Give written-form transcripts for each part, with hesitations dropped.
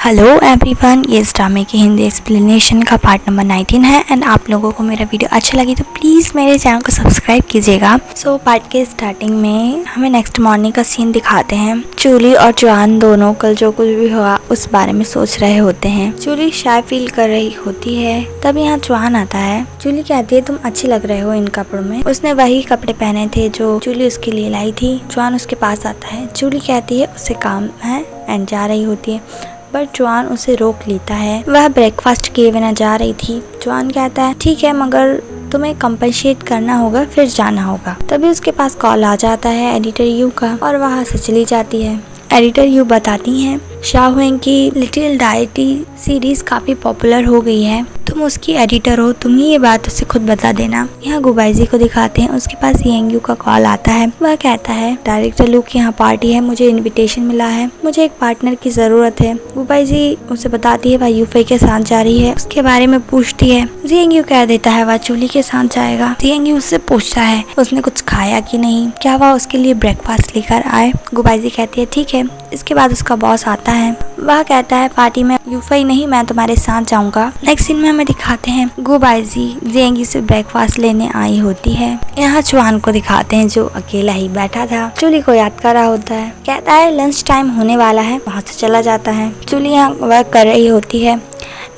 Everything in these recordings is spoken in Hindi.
हेलो एवरीवन, ये इस ड्रामे की हिंदी एक्सप्लेनेशन का पार्ट नंबर 19 है। एंड आप लोगों को मेरा वीडियो अच्छा लगी तो प्लीज़ मेरे चैनल को सब्सक्राइब कीजिएगा। पार्ट के स्टार्टिंग में हमें नेक्स्ट मॉर्निंग का सीन दिखाते हैं। चूली और जॉन दोनों कल जो कुछ भी हुआ उस बारे में सोच रहे होते हैं। चूली शाय फील कर रही होती है, तब यहाँ जॉन आता है। चूली कहती है तुम अच्छी लग रहे हो इन कपड़ों में। उसने वही कपड़े पहने थे जो चूली उसके लिए लाई थी। जॉन उसके पास आता है। चूली कहती है उससे काम है एंड जा रही होती है, बट जॉन उसे रोक लेता है। वह ब्रेकफास्ट किए बिना जा रही थी। जॉन कहता है ठीक है, मगर तुम्हें कंपनसेट करना होगा, फिर जाना होगा। तभी उसके पास कॉल आ जाता है एडिटर यू का और वहाँ से चली जाती है। एडिटर यू बताती हैं शाओहेंग की लिटिल डायरी सीरीज काफी पॉपुलर हो गई है। तुम उसकी एडिटर हो, तुम ही ये बात उसे खुद बता देना। यहाँ गुबाइजी को दिखाते हैं। उसके पास येंगयू का कॉल आता है। वह कहता है डायरेक्टर लू की यहाँ पार्टी है, मुझे इनविटेशन मिला है, मुझे एक पार्टनर की जरूरत है। गुबाइजी उसे बताती है वह यूफई के साथ जा रही है। उसके बारे में पूछती है। येंगयू कह देता है वह चूली के साथ जाएगा। येंगयू उससे पूछता है उसने कुछ खाया कि नहीं, क्या वह उसके लिए ब्रेकफास्ट लेकर आए। गुबाइजी कहती है ठीक है। इसके बाद उसका बॉस आता है। वह कहता है पार्टी में यूफई नहीं, मैं तुम्हारे साथ जाऊंगा। नेक्स्ट सीन में हमें दिखाते हैं गुबाइजी येंगयू से ब्रेकफास्ट लेने आई होती है। यहाँ जॉन को दिखाते हैं जो अकेला ही बैठा था। चूली को याद कर रहा होता है। कहता है लंच टाइम होने वाला है, वहाँ से चला जाता है। चूली यहाँ वर्क कर रही होती है।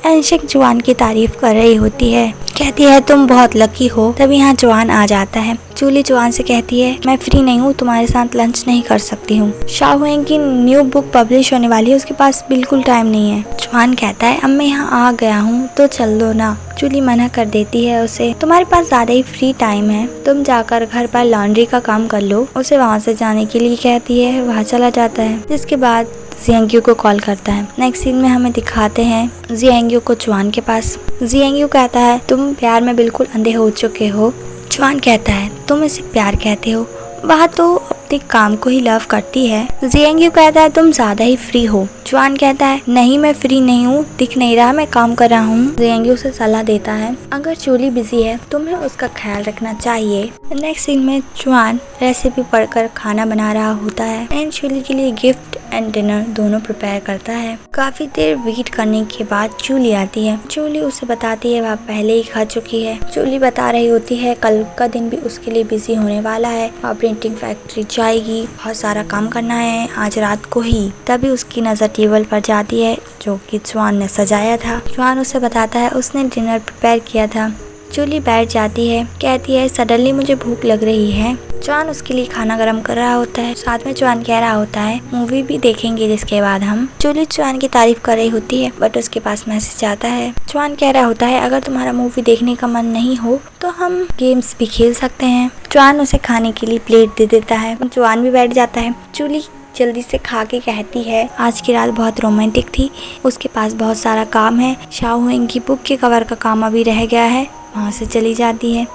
एनशिक जॉन की तारीफ कर रही होती है। कहती है तुम बहुत लकी हो। तभी यहाँ जॉन आ जाता है। चूली जॉन से कहती है मैं फ्री नहीं हूँ, तुम्हारे साथ लंच नहीं कर सकती हूँ। शाओहेंग की न्यू बुक पब्लिश होने वाली है, उसके पास बिल्कुल टाइम नहीं है। जॉन कहता है अब मैं यहाँ आ गया हूँ तो चल दो ना। चूली मना कर देती है उसे। तुम्हारे पास ज्यादा ही फ्री टाइम है, तुम जाकर घर पर लॉन्ड्री का काम कर लो। उसे वहाँ से जाने के लिए कहती है। वहाँ चला जाता है। जिसके बाद येंगयू को कॉल करता है। नेक्स्ट सीन में हमें दिखाते हैं येंगयू को जॉन के पास। येंगयू कहता है तुम प्यार में बिल्कुल अंधे हो चुके हो। जॉन कहता है तुम इसे प्यार कहते हो, वह तो अपने काम को ही लव करती है। येंगयू कहता है तुम ज्यादा ही फ्री हो। जॉन कहता है नहीं, मैं फ्री नहीं हूँ, दिख नहीं रहा मैं काम कर रहा हूँ। येंगयू उसे सलाह देता है अगर चूली बिजी है तुम्हें उसका ख्याल रखना चाहिए। नेक्स्ट सीन में जॉन रेसिपी पढ़कर खाना बना रहा होता है एंड चूली के लिए गिफ्ट एंड डिनर दोनों प्रिपेयर करता है। काफी देर वेट करने के बाद चूली आती है। चूली उसे बताती है वह पहले ही खा चुकी है। चूली बता रही होती है कल का दिन भी उसके लिए बिजी होने वाला है। वह प्रिंटिंग फैक्ट्री जाएगी, बहुत सारा काम करना है आज रात को ही। तभी उसकी नजर टेबल पर जाती है जो कि जॉन ने सजाया था। जॉन उसे बताता है उसने डिनर प्रिपेयर किया था। चूली बैठ जाती है। कहती है सडनली मुझे भूख लग रही है। जॉन उसके लिए खाना गर्म कर रहा होता है। साथ में जॉन कह रहा होता है मूवी भी देखेंगे जिसके बाद हम। चूली जॉन की तारीफ कर रही होती है बट उसके पास मैसेज आता है। जॉन कह रहा होता है अगर तुम्हारा मूवी देखने का मन नहीं हो तो हम गेम्स भी खेल सकते हैं। जॉन उसे खाने के लिए प्लेट दे देता है। जॉन भी बैठ जाता है। चूली जल्दी से खा के कहती है आज की रात बहुत रोमांटिक थी, उसके पास बहुत सारा काम है। शाओहेंग की बुक के कवर का काम अभी रह गया है। वहाँ से चली जाती है।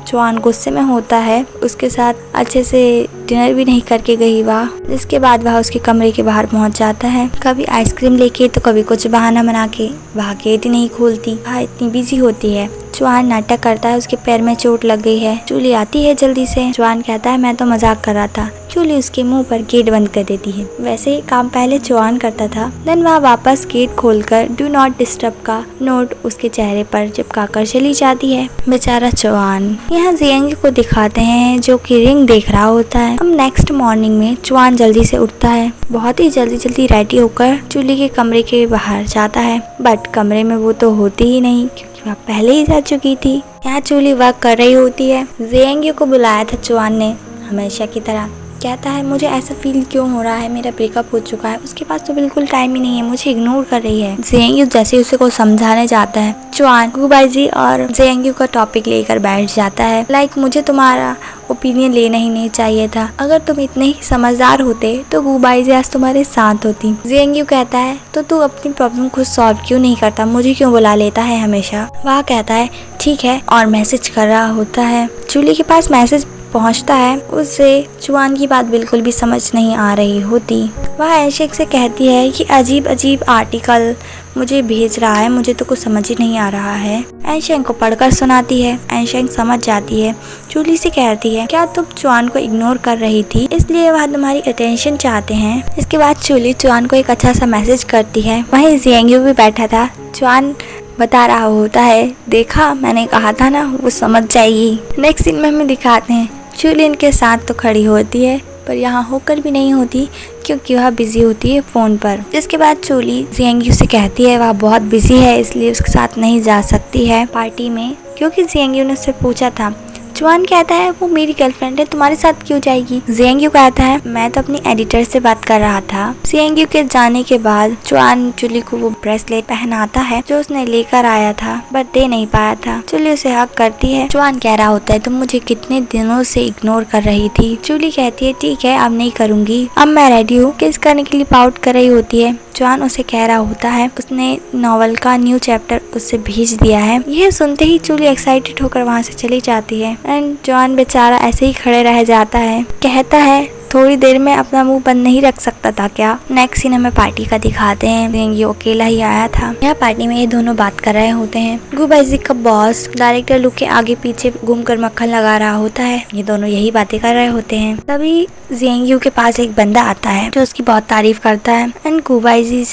जॉन गुस्से में होता है, उसके साथ अच्छे से डिनर भी नहीं करके गई वह। जिसके बाद वह उसके कमरे के बाहर पहुंच जाता है, कभी आइसक्रीम लेके तो कभी कुछ बहाना बना के। वह गेट ही नहीं खोलती, वह इतनी बिजी होती है। जॉन नाटक करता है उसके पैर में चोट लग गई है। चूली आती है जल्दी से। जॉन कहता है मैं तो मजाक कर रहा था। चूली उसके मुंह पर गेट बंद कर देती है। वैसे ही काम पहले जॉन करता था। देन वह वापस गेट खोलकर डू नॉट डिस्टर्ब का नोट उसके चेहरे पर चिपका कर चली जाती है। बेचारा जॉन। यहाँ येंगयू को दिखाते हैं जो कि रिंग देख रहा होता है। अब नेक्स्ट मॉर्निंग में जॉन जल्दी से उठता है। बहुत ही जल्दी रेडी होकर चूली के कमरे के बाहर जाता है, बट कमरे में वो तो होती ही नहीं क्योंकि वह पहले ही जा चुकी थी। यहाँ चूली वर्क कर रही होती है। येंगयू को बुलाया था जॉन ने हमेशा की तरह। कहता है मुझे ऐसा फील क्यों हो रहा है, मेरा ब्रेकअप हो चुका है, उसके पास तो बिल्कुल टाइम ही नहीं है, मुझे इग्नोर कर रही है। येंगयू जैसे उसे को समझाने जाता है, जॉन गुबाइजी और येंगयू का टॉपिक लेकर बैठ जाता है। लाइक मुझे तुम्हारा ओपिनियन लेना ही नहीं चाहिए था, अगर तुम इतने ही समझदार होते तो गुबाइजी आज तुम्हारे साथ होती। येंगयू कहता है तो तू अपनी प्रॉब्लम खुद सॉल्व क्यों नहीं करता, मुझे क्यों बुला लेता है हमेशा। वह कहता है ठीक है और मैसेज कर रहा होता है। चूली के पास मैसेज पहुंचता है। उसे जॉन की बात बिल्कुल भी समझ नहीं आ रही होती। वह एनशेंग से कहती है कि अजीब अजीब आर्टिकल मुझे भेज रहा है, मुझे तो कुछ समझ ही नहीं आ रहा है। एनशेंग को पढ़कर सुनाती है। एनशेंग समझ जाती है। जूली से कहती है क्या तुम चुआन को इग्नोर कर रही थी, इसलिए वह तुम्हारी अटेंशन चाहते हैं। इसके बाद जूली चुआन को एक अच्छा सा मैसेज करती है। वहीं जियांग भी बैठा था। चुआन बता रहा होता है, देखा मैंने कहा था ना, वो समझ जाएगी। नेक्स्ट सीन में हमें दिखाते हैं जूली इनके साथ तो खड़ी होती है, पर यहाँ होकर भी नहीं होती क्योंकि वह बिजी होती है फ़ोन पर। जिसके बाद जूली जियांग से कहती है वह बहुत बिजी है, इसलिए उसके साथ नहीं जा सकती है पार्टी में, क्योंकि जियांग ने उससे पूछा था। चुआन कहता है वो मेरी गर्लफ्रेंड है, तुम्हारे साथ क्यों जाएगी। जियांग कहता है मैं तो अपनी एडिटर से बात कर रहा था। जियांग के जाने के बाद चुआन जूली को वो ब्रेसलेट पहनाता है जो उसने लेकर आया था, बट दे नहीं पाया था। जूली उसे हक करती है। चुआन कह रहा होता है तुम मुझे कितने दिनों से इग्नोर कर रही थी। जूली कहती है ठीक है अब नहीं करूंगी, अब मैं रेडी हूँ। किस करने के लिए पाउट कर रही होती है। चुआन उसे कह रहा होता है उसने नॉवल का न्यू चैप्टर उससे भेज दिया है। यह सुनते ही जूली एक्साइटेड होकर वहाँ से चली जाती है एंड चुआन बेचारा ऐसे ही खड़े रह जाता है। कहता है थोड़ी देर में अपना मुंह बंद नहीं रख सकता था क्या। नेक्स्ट सीन हमें पार्टी का दिखाते हैं। ये अकेला ही आया था। यहाँ पार्टी में ये दोनों बात कर रहे होते हैं। गुबाइजी का बॉस डायरेक्टर लुक के आगे पीछे घूमकर मक्खन लगा रहा होता है। ये दोनों यही बातें कर रहे होते हैं। तभी जियांग के पास एक बंदा आता है जो उसकी बहुत तारीफ करता है एंड गुबाइजी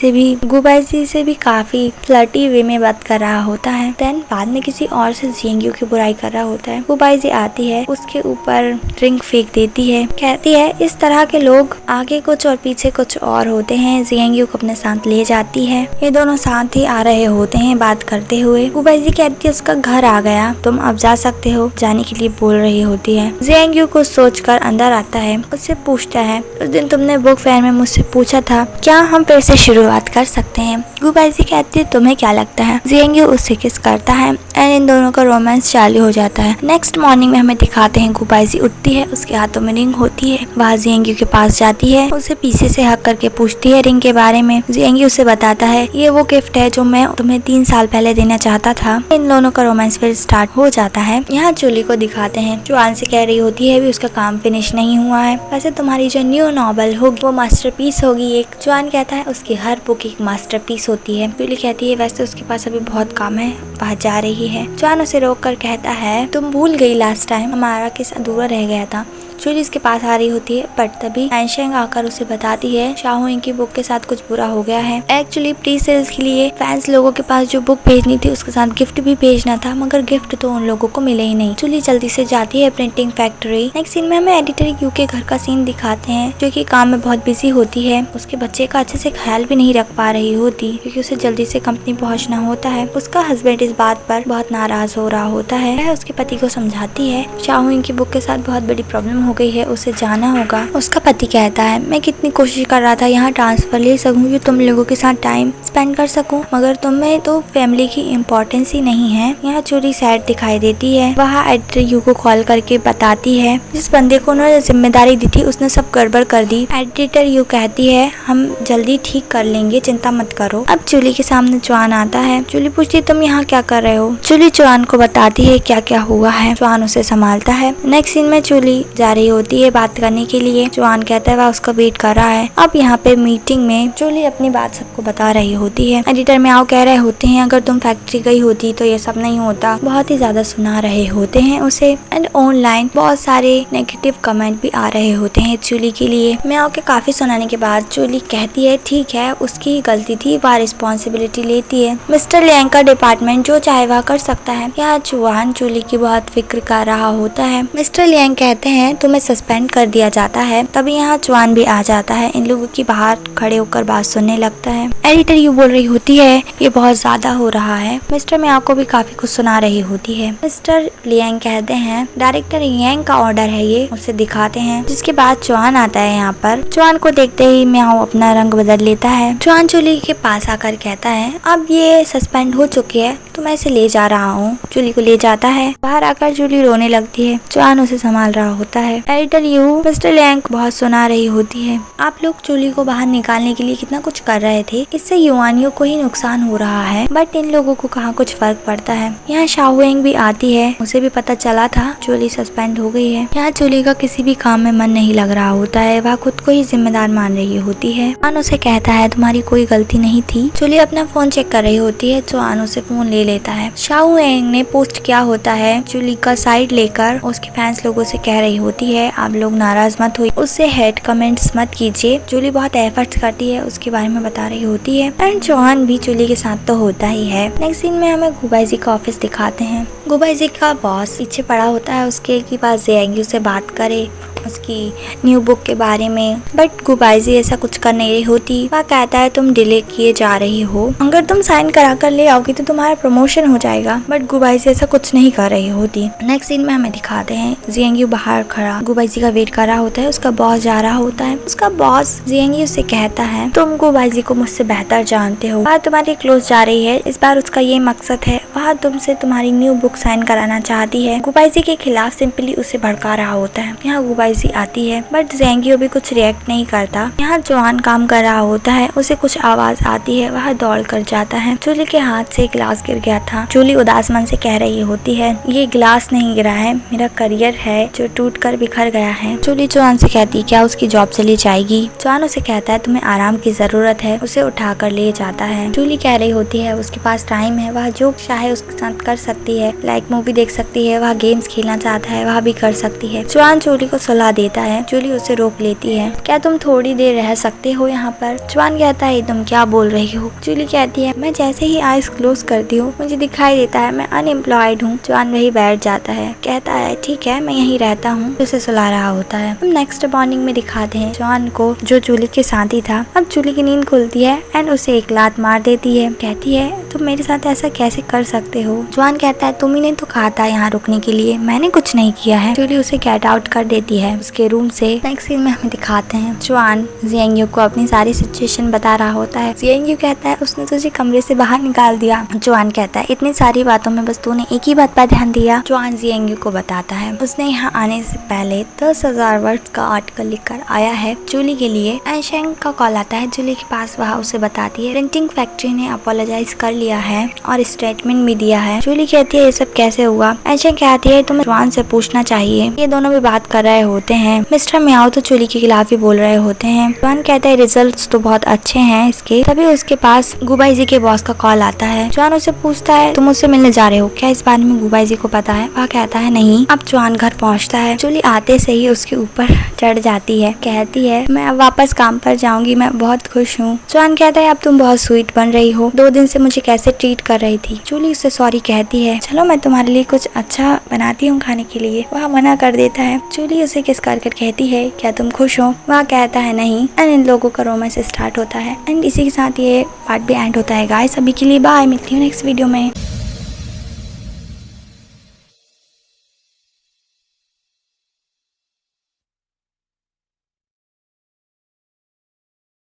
से भी काफी फ्लर्टी वे में बात कर रहा होता है। देन बाद में किसी और से जियांग की बुराई कर रहा होता है। गुबाइजी आती है, उसके ऊपर ड्रिंक फेंक देती है। कहती है इस तरह के लोग आगे कुछ और पीछे कुछ और होते हैं। जियांग को अपने साथ ले जाती है। ये दोनों साथ ही आ रहे होते हैं बात करते हुए। गुबाइजी कहती है उसका घर आ गया, तुम अब जा सकते हो, जाने के लिए बोल रही होती है। जियांग कुछ सोचकर अंदर आता है। उससे पूछता है उस दिन तुमने बुक फेयर में मुझसे पूछा था क्या हम फिर से शुरुआत कर सकते हैं। गुबाइजी कहती है तुम्हें क्या लगता है। जियांग उससे किस करता है एंड इन दोनों का रोमांस चालू हो जाता है। नेक्स्ट मॉर्निंग में हमें दिखाते हैं गुबाइजी उठती है, उसके हाथों में रिंग होती है। वह जियांग के पास जाती है, उसे पीछे से हक करके पूछती है रिंग के बारे में। जियांग उसे बताता है ये वो गिफ्ट है जो मैं तुम्हें 3 साल पहले देना चाहता था। इन दोनों का रोमांस फिर स्टार्ट हो जाता है। यहाँ जूली को दिखाते हैं। चुआन से कह रही होती है भी उसका काम फिनिश नहीं हुआ है, वैसे तुम्हारी जो न्यू नॉवल होगी वो मास्टरपीस होगी एक। चुआन कहता है उसकी हर बुक एक मास्टरपीस होती है। जूली कहती है वैसे उसके पास अभी बहुत काम है, वह जा रही है। चुआन उसे रोक कर कहता है तुम भूल गई लास्ट टाइम हमारा किस अधूरा रह गया था। जूली इसके पास आ रही होती है, बट तभी एनशेंग आकर उसे बताती है शाहो इनकी बुक के साथ कुछ बुरा हो गया है। एक्चुअली प्री सेल्स के लिए फैंस लोगों के पास जो बुक भेजनी थी उसके साथ गिफ्ट भी भेजना था, मगर गिफ्ट तो उन लोगों को मिले ही नहीं। जूली जल्दी से जाती है प्रिंटिंग फैक्ट्री। नेक्स्ट सीन में हमें एडिटर यू के घर का सीन दिखाते हैं, जो कि काम में बहुत बिजी होती है। उसके बच्चे का अच्छे से ख्याल भी नहीं रख पा रही होती क्योंकि उसे जल्दी से कंपनी पहुंचना होता है। उसका हस्बैंड इस बात पर बहुत नाराज हो रहा होता है। वह उसके पति को समझाती है शाहो इनकी बुक के साथ बहुत बड़ी प्रॉब्लम हो गई है, उसे जाना होगा। उसका पति कहता है मैं कितनी कोशिश कर रहा था यहाँ ट्रांसफर ले सकूं कि तुम लोगों के साथ टाइम स्पेंड कर सकूं, मगर तुम्हें तो फैमिली की इम्पोर्टेंस ही नहीं है। यहाँ जूली सैड दिखाई देती है। वह एडिटर यू को कॉल करके बताती है जिस बंदे को उन्होंने जिम्मेदारी दी थी उसने सब गड़बड़ कर दी। एडिटर यू कहती है हम जल्दी ठीक कर लेंगे, चिंता मत करो। अब जूली के सामने चुआन आता है। जूली पूछती है तुम यहाँ क्या कर रहे हो। जूली चुआन को बताती है क्या क्या हुआ है। चुआन उसे संभालता है। नेक्स्ट सीन में जूली जा रही होती है बात करने के लिए। चुआन कहता है वह उसका वेट कर रहा है। अब यहाँ पे मीटिंग में जूली अपनी बात सबको बता रही होती है। एडिटर में आओ कह रहे होते हैं अगर तुम फैक्ट्री गई होती तो ये सब नहीं होता। बहुत ही ज्यादा सुना रहे होते हैं उसे एंड ऑनलाइन बहुत सारे नेगेटिव कमेंट भी आ रहे होते हैं जूली के लिए। मैं आके काफी सुनाने के बाद जूली कहती है ठीक है उसकी गलती थी, वह रिस्पॉन्सिबिलिटी लेती है। मिस्टर लियांग का डिपार्टमेंट जो चाहे वह कर सकता है। यहाँ चुआन जूली की बहुत फिक्र कर रहा होता है। मिस्टर लियांग कहते हैं तुम्हें सस्पेंड कर दिया जाता है। तभी यहाँ चुआन भी आ जाता है। इन लोगों की बाहर खड़े होकर बात सुनने लगता है। एडिटर यू बोल रही होती है ये बहुत ज्यादा हो रहा है। मिस्टर मियाओ को भी काफी कुछ सुना रही होती है। मिस्टर लियांग कहते हैं डायरेक्टर यांग का ऑर्डर है ये, उसे दिखाते हैं। जिसके बाद चुआन आता है यहाँ पर। चुआन को देखते ही मियाओ अपना रंग बदल लेता है। चुआन जूली के पास आकर कहता है अब ये सस्पेंड हो चुकी है, तो मैं इसे ले जा रहा हूँ। जूली को ले जाता है। बाहर आकर जूली रोने लगती है। जॉन उसे संभाल रहा होता है। एडिटर यू मिस्टर लैंग बहुत सुना रही होती है। आप लोग जूली को बाहर निकालने के लिए कितना कुछ कर रहे थे, इससे युवानियों को ही नुकसान हो रहा है, बट इन लोगों को कहाँ कुछ फर्क पड़ता है। यहाँ शाओएंग भी आती है। उसे भी पता चला था जूली सस्पेंड हो गई है। यहाँ जूली का किसी भी काम में मन नहीं लग रहा होता है। वह खुद को ही जिम्मेदार मान रही होती है। जॉन उसे कहता है तुम्हारी कोई गलती नहीं थी। जूली अपना फोन चेक कर रही होती है। जॉन उसे फोन ले लेता है। शाओएंग ने पोस्ट किया होता है जूली का साइड लेकर। उसके फैंस लोगों से कह रही होती है आप लोग नाराज मत हुई, उससे हेट कमेंट्स मत कीजिए। जूली बहुत एफर्ट्स करती है, उसके बारे में बता रही होती है। एंड जॉन भी जूली के साथ तो होता ही है। नेक्स्ट सीन में हमें गुबाइजी का ऑफिस दिखाते हैं। गुबाइजी का बॉस पीछे पड़ा होता है उसके कि पास जेएंग्यू से बात करे उसकी न्यू बुक के बारे में, बट गुबाइजी ऐसा कुछ कर नहीं रही होती। वह कहता है तुम डिले किए जा रही हो, अगर तुम साइन करा कर ले आओगी तो तुम्हारा प्रमोशन हो जाएगा, बट गुबाइजी ऐसा कुछ नहीं कर रही होती। नेक्स्ट सीन में हमें दिखाते हैं जेएंग्यू बाहर खड़ा गुबाइजी का वेट कर रहा होता है। उसका बॉस जा रहा होता है। उसका बॉस जेएंग्यू से कहता है तुम गुबाइजी को मुझसे बेहतर जानते हो, वह तुम्हारे क्लोज जा रही है। इस बार उसका ये मकसद है, वह तुमसे तुम्हारी न्यू बुक साइन कराना चाहती है। गुबाइजी के खिलाफ सिंपली उसे भड़का रहा होता है। यहाँ गुबाइजी आती है, बट जेएंग्यू भी कुछ रिएक्ट नहीं करता। यहाँ जॉन काम कर रहा होता है। उसे कुछ आवाज आती है, वह दौड़ कर जाता है। जूली के हाथ से गिलास गिर गया था। जूली उदास मन से कह रही होती है ये गिलास नहीं गिरा है, मेरा करियर है जो टूट कर बिखर गया है। जूली जॉन से कहती क्या उसकी जॉब चली जाएगी। जॉन उसे कहता है तुम्हें आराम की जरूरत है। उसे उठा कर ले जाता है। जूली कह रही होती है उसके पास टाइम है, वह जो चाहे उसके साथ कर सकती है, लाइक मूवी देख सकती है, वह गेम्स खेलना चाहता है वह भी कर सकती है। जॉन जूली को सलाह देता है। जूली उसे रोक लेती है। क्या तुम थोड़ी देर रह सकते हो यहाँ पर। जॉन कहता है तुम क्या बोल रही हो। जूली कहती है मैं जैसे ही आईज क्लोज करती हूँ मुझे दिखाई देता है मैं अनएम्प्लॉयड हूँ। जॉन वही बैठ जाता है। कहता है ठीक है मैं यहीं रहता हूँ। उसे सुला रहा होता है। हम नेक्स्ट मॉर्निंग में दिखाते हैं जॉन को जो जूली के साथ ही था। अब जूली की नींद खुलती है एंड उसे एक लात मार देती है। कहती है तुम मेरे साथ ऐसा कैसे कर सकते हो। जॉन कहता है तुम ही ने तो कहा था यहाँ रुकने के लिए, मैंने कुछ नहीं किया है। जूली उसे गेट आउट कर देती है उसके रूम से। नेक्स्ट सीन में हमें दिखाते हैं जॉन जेएंग्यू को अपनी सारी सिचुएशन बता रहा होता है। जेएंग्यू कहता है उसने तुझे कमरे से बाहर निकाल दिया। जॉन कहता है इतनी सारी बातों में बस तूने एक ही बात पर ध्यान दिया। जॉन जेएंग्यू को बताता है उसने यहाँ आने से पहले 10,000 वर्ड्स का आर्टिकल लिखकर आया है जूली के लिए। एनशेंग का कॉल आता है जूली के पास। वह उसे बताती है प्रिंटिंग फैक्ट्री ने अपोलोजाइज कर लिया है और स्टेटमेंट भी दिया है। जूली कहती है ये सब कैसे हुआ। एनशेंग कहती है तुम्हें जॉन से पूछना चाहिए। ये दोनों भी बात कर रहे होते हैं। मिस्टर मियाओ तो जूली के खिलाफ ही बोल रहे होते हैं। जॉन कहता है रिजल्ट्स तो बहुत अच्छे हैं इसके। तभी उसके पास गुबाइजी के बॉस का कॉल आता है। जॉन उसे पूछता है तुम उससे मिलने जा रहे हो क्या, इस बारे में गुबाइजी को पता है। वह कहता है नहीं। अब जॉन घर पहुंचता है। जूली आते से ही उसके ऊपर चढ़ जाती है। कहती है मैं अब वापस काम पर जाऊंगी, मैं बहुत खुश हूँ। जॉन कहता है अब तुम बहुत स्वीट बन रही हो, 2 दिन से मुझे कैसे ट्रीट कर रही थी। जूली उससे सॉरी कहती है चलो मैं तुम्हारे लिए कुछ अच्छा बनाती हूँ खाने के लिए। वह मना कर देता है। जूली उसे किस कर कहती है क्या तुम खुश हो। वह कहता है नहीं। एंड इन लोगों का रोमांस स्टार्ट होता है। एंड इसी के साथ ये पार्ट भी एंड होता है गाइस। अभी के लिए बाय, मिलती हूँ नेक्स्ट वीडियो में।